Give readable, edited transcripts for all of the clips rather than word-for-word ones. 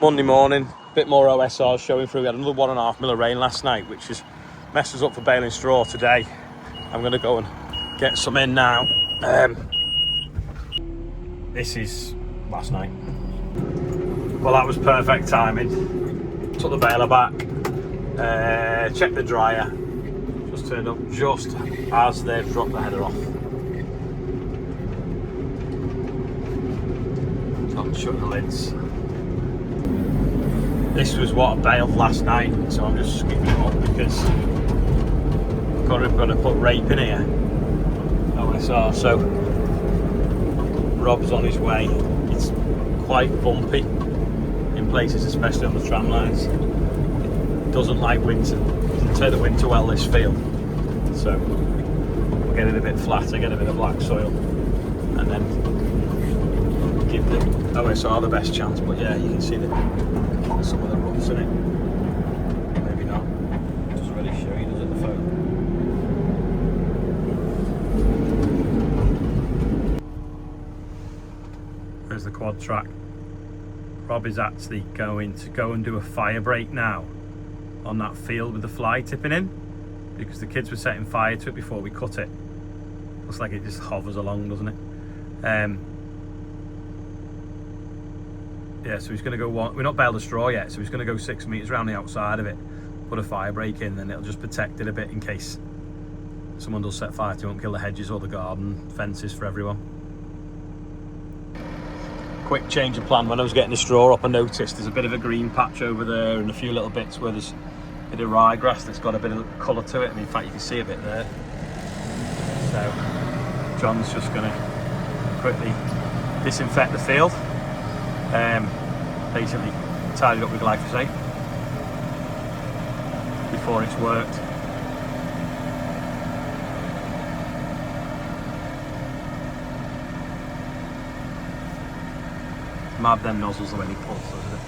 Monday morning, a bit more OSRs showing through. We had another 1.5 mil of rain last night, which has messed us up for baling straw today. I'm going to go and get some in now. This is last night. Well, that was perfect timing. Took the baler back, checked the dryer, just turned up just as they've dropped the header off. So I'm shutting the lids. This was what I baled last night, so I'm just skipping it up because I've got to put rape in here. OSR, so Rob's on his way. It's quite bumpy in places, especially on the tram lines. It doesn't like winter, doesn't take the winter well, this field. So we'll get it a bit flatter, get a bit of black soil, and then give the OSR the best chance. But yeah, you can see some of the ruts in it. Maybe not. It doesn't really show you, does it, the phone? There's the quad track. Rob is actually going to go and do a fire break now on that field with the fly tipping in, because the kids were setting fire to it before we cut it. Looks like it just hovers along, doesn't it? Yeah, so he's going to go we're not baled the straw yet, so he's going to go 6 meters around the outside of it, put a fire break in, and it'll just protect it a bit in case someone does set fire to it. Won't kill the hedges or the garden fences for everyone. Quick change of plan. When I was getting the straw up, I noticed there's a bit of a green patch over there and a few little bits where there's a bit of ryegrass that's got a bit of colour to it, and in fact you can see a bit there. So John's just going to quickly disinfect the field. Basically tied it up with glyphosate before it's worked. Mad them nozzles the way they pulse, doesn't it?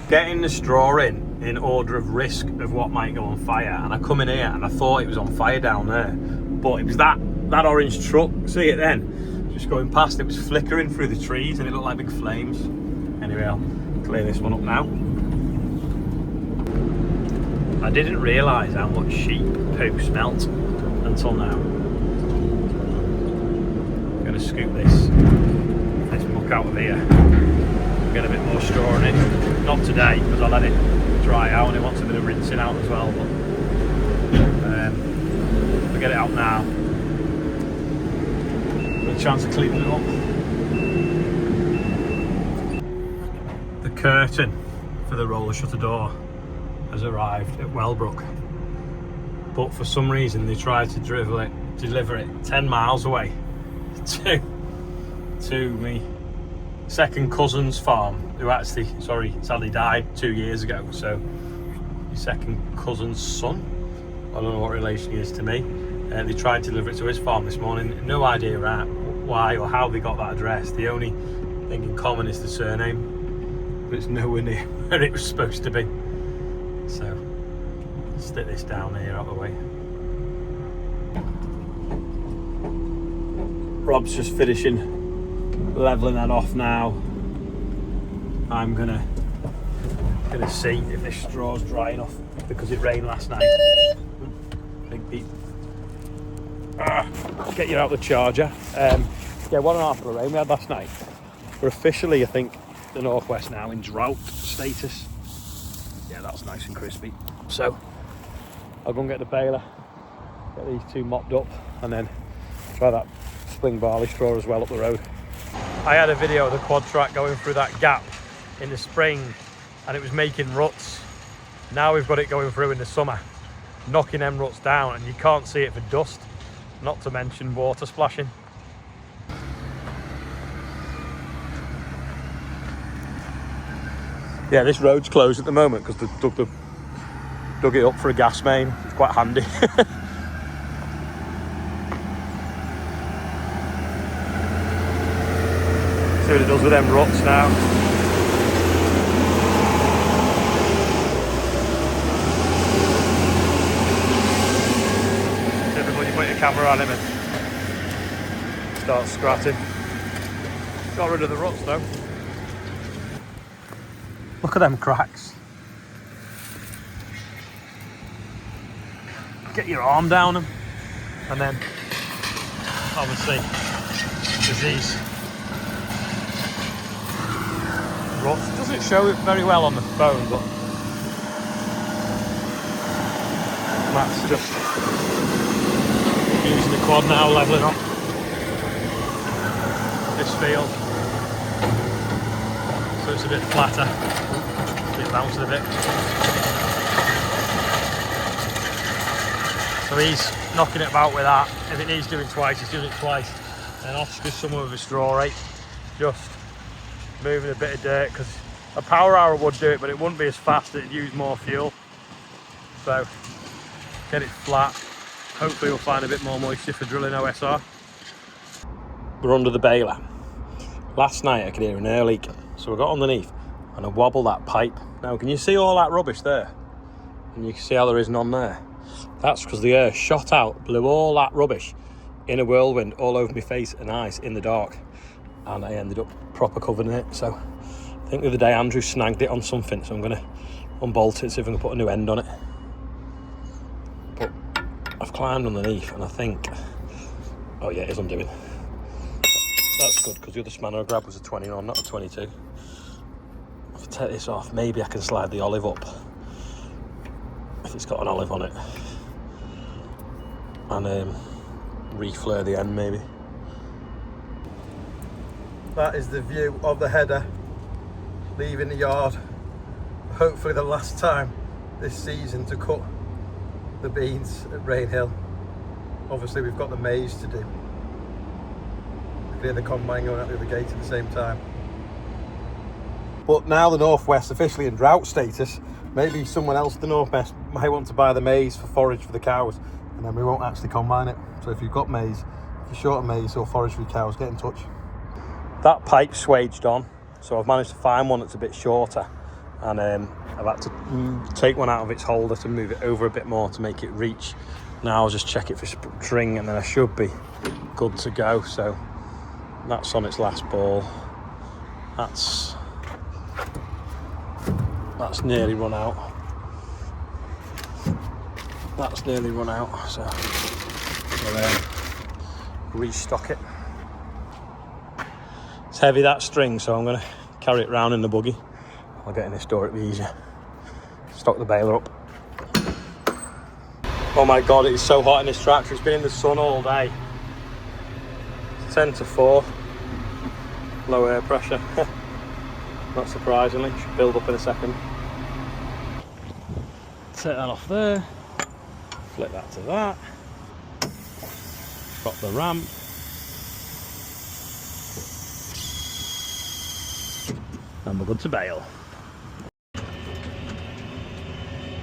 Getting the straw in order of risk of what might go on fire, and I come in here and I thought it was on fire down there, but it was that orange truck, see it then? Just going past, it was flickering through the trees and it looked like big flames. Anyway, I'll clear this one up now. I didn't realise how much sheep poo smelt until now. I'm going to scoop this muck out of here, get a bit more straw in it. Not today, because I let it dry out and it wants a bit of rinsing out as well, but I'll get it out now. A chance of cleaning it up. The curtain for the roller shutter door has arrived at Wellbrook, but for some reason they tried to deliver it 10 miles away to me second cousin's farm, who actually sadly died 2 years ago. So my second cousin's son, I don't know what relation he is to me. They tried to deliver it to his farm this morning. No idea why or how they got that address. The only thing in common is the surname, but it's nowhere near where it was supposed to be. So stick this down here out of the way. Rob's just finishing leveling that off now. I'm gonna see if this straw's dry enough, because it rained last night. Big beep. Get you out the charger. Yeah, 1.5 of the rain we had last night. We're officially, I think, the northwest now in drought status. Yeah, that's nice and crispy. So I'll go and get the baler, get these two mopped up, and then try that spring barley straw as well up the road. I had a video of the quad track going through that gap in the spring and it was making ruts. Now we've got it going through in the summer, knocking them ruts down, and you can't see it for dust, not to mention water splashing. Yeah, this road's closed at the moment because they dug it up for a gas main. It's quite handy. See what it does with them ruts now. Typically you put your camera on him and start scratching. Got rid of the ruts though. Look at them cracks. Get your arm down them, and then obviously there's these ruts. Doesn't show it very well on the phone, but that's just using the quad now, levelling up this field so it's a bit flatter, it bounces a bit. So he's knocking it about with that. If it needs doing twice, he's doing it twice. And Oscar's somewhere with a straw rake, just moving a bit of dirt, because a power hour would do it, but it wouldn't be as fast, it'd use more fuel. So get it flat. Hopefully we'll find a bit more moisture for drilling OSR. We're under the baler. Last night I could hear an air leak, so I got underneath and I wobbled that pipe. Now can you see all that rubbish there? And you can see how there is none there. That's because the air shot out, blew all that rubbish in a whirlwind all over my face and eyes in the dark, and I ended up proper covered in it. So I think the other day Andrew snagged it on something, so I'm going to unbolt it, see if I can put a new end on it. But I've climbed underneath and I think, oh yeah, it is undoing. That's good, because the other spanner I grabbed was a 21, not a 22. If I take this off, maybe I can slide the olive up, if it's got an olive on it, and reflare the end maybe. That is the view of the header leaving the yard. Hopefully the last time this season to cut the beans at Rainhill. Obviously we've got the maize to do. I can hear the combine going out the other gate at the same time. But now the Northwest's officially in drought status, maybe someone else in the Northwest might want to buy the maize for forage for the cows, and then we won't actually combine it. So if you've got maize, if you're short of maize or forage for your cows, get in touch. That pipe swaged on, so I've managed to find one that's a bit shorter, and I've had to take one out of its holder to move it over a bit more to make it reach. Now I'll just check it for string and then I should be good to go. So that's on its last ball. That's nearly run out. That's nearly run out, so we'll restock it. It's heavy, that string, so I'm going to carry it round in the buggy. I'll get in this door, it'll be easier. Stock the baler up. Oh my god, it's so hot in this tractor. It's been in the sun all day. It's 10 to 4. Low air pressure. Not surprisingly, should build up in a second. Take that off there. Flip that to that. Got the ramp. And we're good to bale.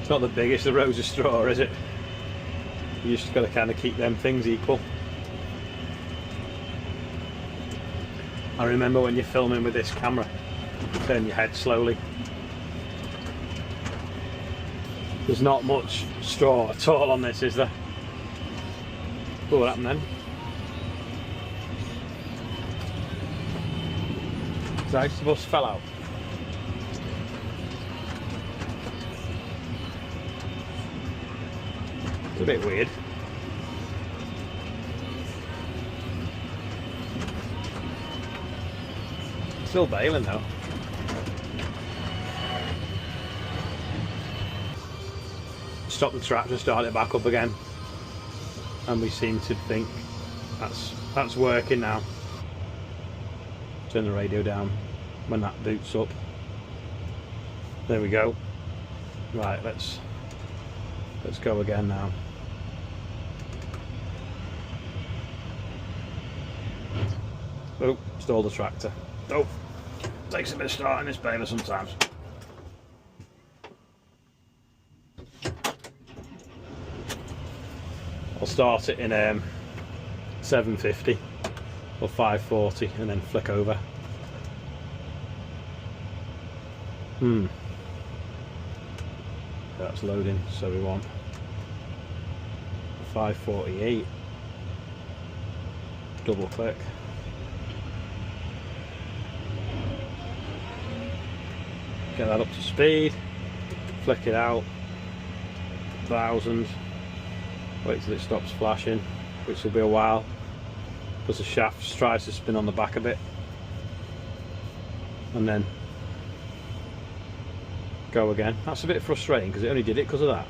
It's not the biggest of rows of straw, is it? You just got to kind of keep them things equal. I remember when you're filming with this camera, turn your head slowly. There's not much straw at all on this, is there? Oh, what happened then? The ice bus fell out. It's a bit weird. Still bailing though. Stop the tractor, start it back up again, and we seem to think that's working now. Turn the radio down when that boots up. There we go. Right, let's go again now. Oh, stall the tractor. Oh, takes a bit of starting this baler sometimes. I'll start it in 750 or 540 and then flick over. That's loading, so we want 548. Double click. Get that up to speed, flick it out, 1000, wait till it stops flashing, which will be a while, because the shaft tries to spin on the back a bit, and then go again. That's a bit frustrating because it only did it because of that.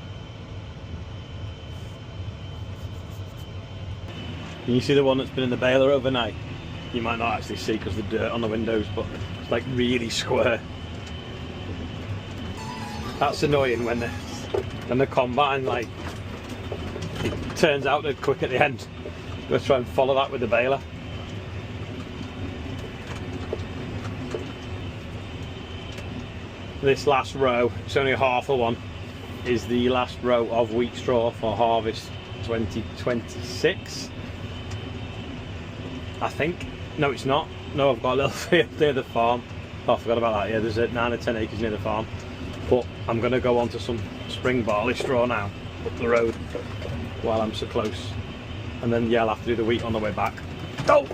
Can you see the one that's been in the baler overnight? You might not actually see because of the dirt on the windows, but it's like really square. That's annoying when the combine, like, it turns out they're quick at the end. Let's try and follow that with the baler. This last row, it's only half of one, is the last row of wheat straw for harvest 2026. I think. No, it's not. No, I've got a little field near the farm. Oh, I forgot about that. Yeah, there's 9 or 10 acres near the farm. But I'm going to go on to some spring barley straw now, up the road, while I'm so close. And then, yeah, I'll have to do the wheat on the way back. Oh!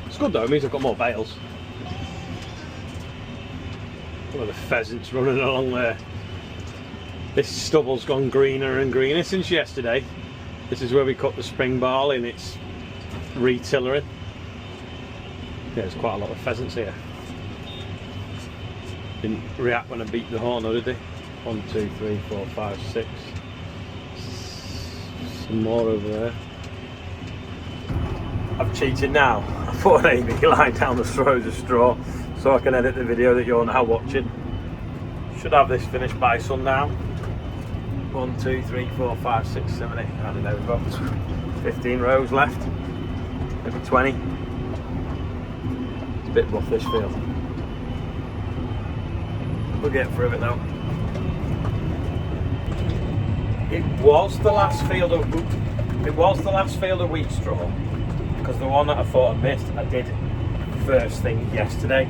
It's good though, it means I've got more bales. Look at the pheasants running along there. This stubble's gone greener and greener since yesterday. This is where we cut the spring barley and it's re-tillering. Yeah, there's quite a lot of pheasants here. Didn't react when I beat the horn, though, did they? 1, 2, 3, 4, 5, 6. Some more over there. I've cheated now. I put an AV line down the throws of straw so I can edit the video that you're now watching. Should have this finished by sundown. 1, 2, 3, 4, 5, 6, 7, 8. I don't know, we've got 15 rows left. Maybe 20. It's a bit rough, this field. We'll get through it though. It was the last field of wheat straw, because the one that I thought I missed, I did first thing yesterday,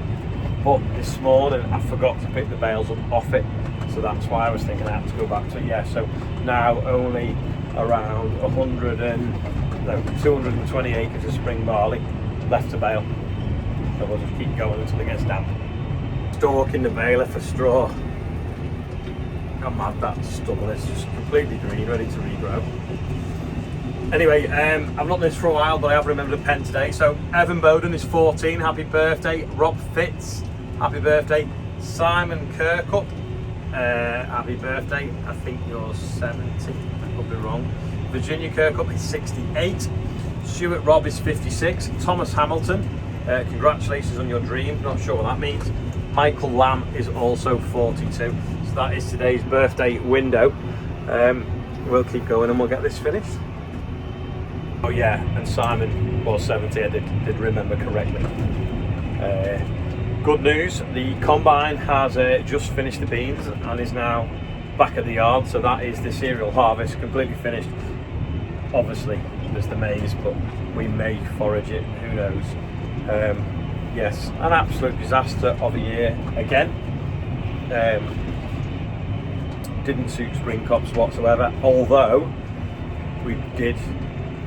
but this morning I forgot to pick the bales up off it, so that's why I was thinking I had to go back to it. Yeah, so now only around 220 acres of spring barley left to bale, so we'll just keep going until it gets damp. Stalking the baler for straw. Got mad, that stubble is just completely green, ready to regrow. Anyway, I've not done this for a while, but I have remembered a pen today. So Evan Bowden is 14, happy birthday. Rob Fitz, happy birthday. Simon Kirkup, happy birthday. I think you're 70, I could be wrong. Virginia Kirkup is 68. Stuart Robb is 56. Thomas Hamilton, congratulations on your dream, not sure what that means. Michael Lamb is also 42. So that is today's birthday window. We'll keep going and we'll get this finished. Oh yeah, and Simon was 70, I did remember correctly. Good news, the combine has just finished the beans and is now back at the yard, so that is the cereal harvest completely finished. Obviously there's the maize, but we may forage it, who knows. Yes, an absolute disaster of a year again. Didn't suit spring crops whatsoever, although we did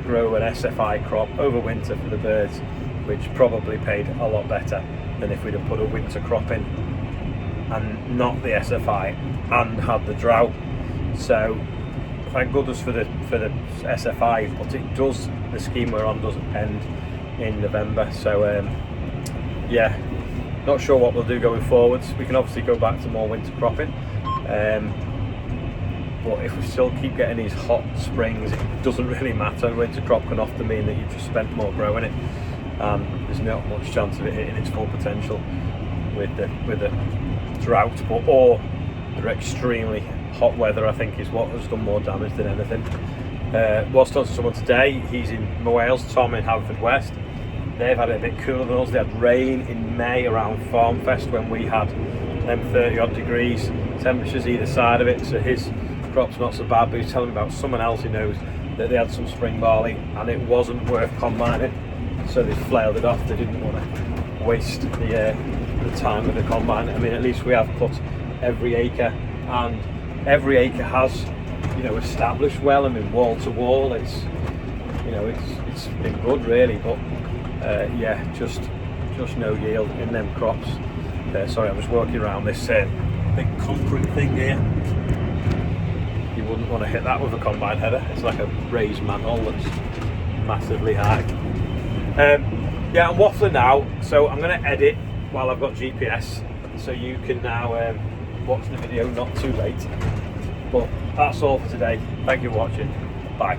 grow an SFI crop over winter for the birds, which probably paid a lot better than if we'd have put a winter crop in and not the SFI and had the drought. So thank goodness for the SFI, but it does, the scheme we're on does end in November, so yeah, not sure what we'll do going forwards. We can obviously go back to more winter cropping, but if we still keep getting these hot springs, it doesn't really matter. Winter crop can often mean that you've just spent more growing it, and there's not much chance of it hitting its full potential with the drought, or the extremely hot weather, I think, is what has done more damage than anything. Was talking to someone today, he's in Wales, Tom in Haverfordwest. They've had it a bit cooler than us. They had rain in May around Farm Fest when we had them 30 odd degrees temperatures either side of it, so his crop's not so bad. But he's telling me about someone else he knows that they had some spring barley and it wasn't worth combining, so they flailed it off. They didn't want to waste the time of the combine. I mean, at least we have put every acre, and every acre has, you know, established well. I mean, wall to wall, it's, you know, it's been good really, but yeah, just no yield in them crops. Sorry, I'm just walking around this big concrete thing here. You wouldn't want to hit that with a combine header. It's like a raised manhole that's massively high. Yeah, I'm waffling now, so I'm going to edit while I've got GPS, so you can now watch the video not too late. But that's all for today. Thank you for watching. Bye.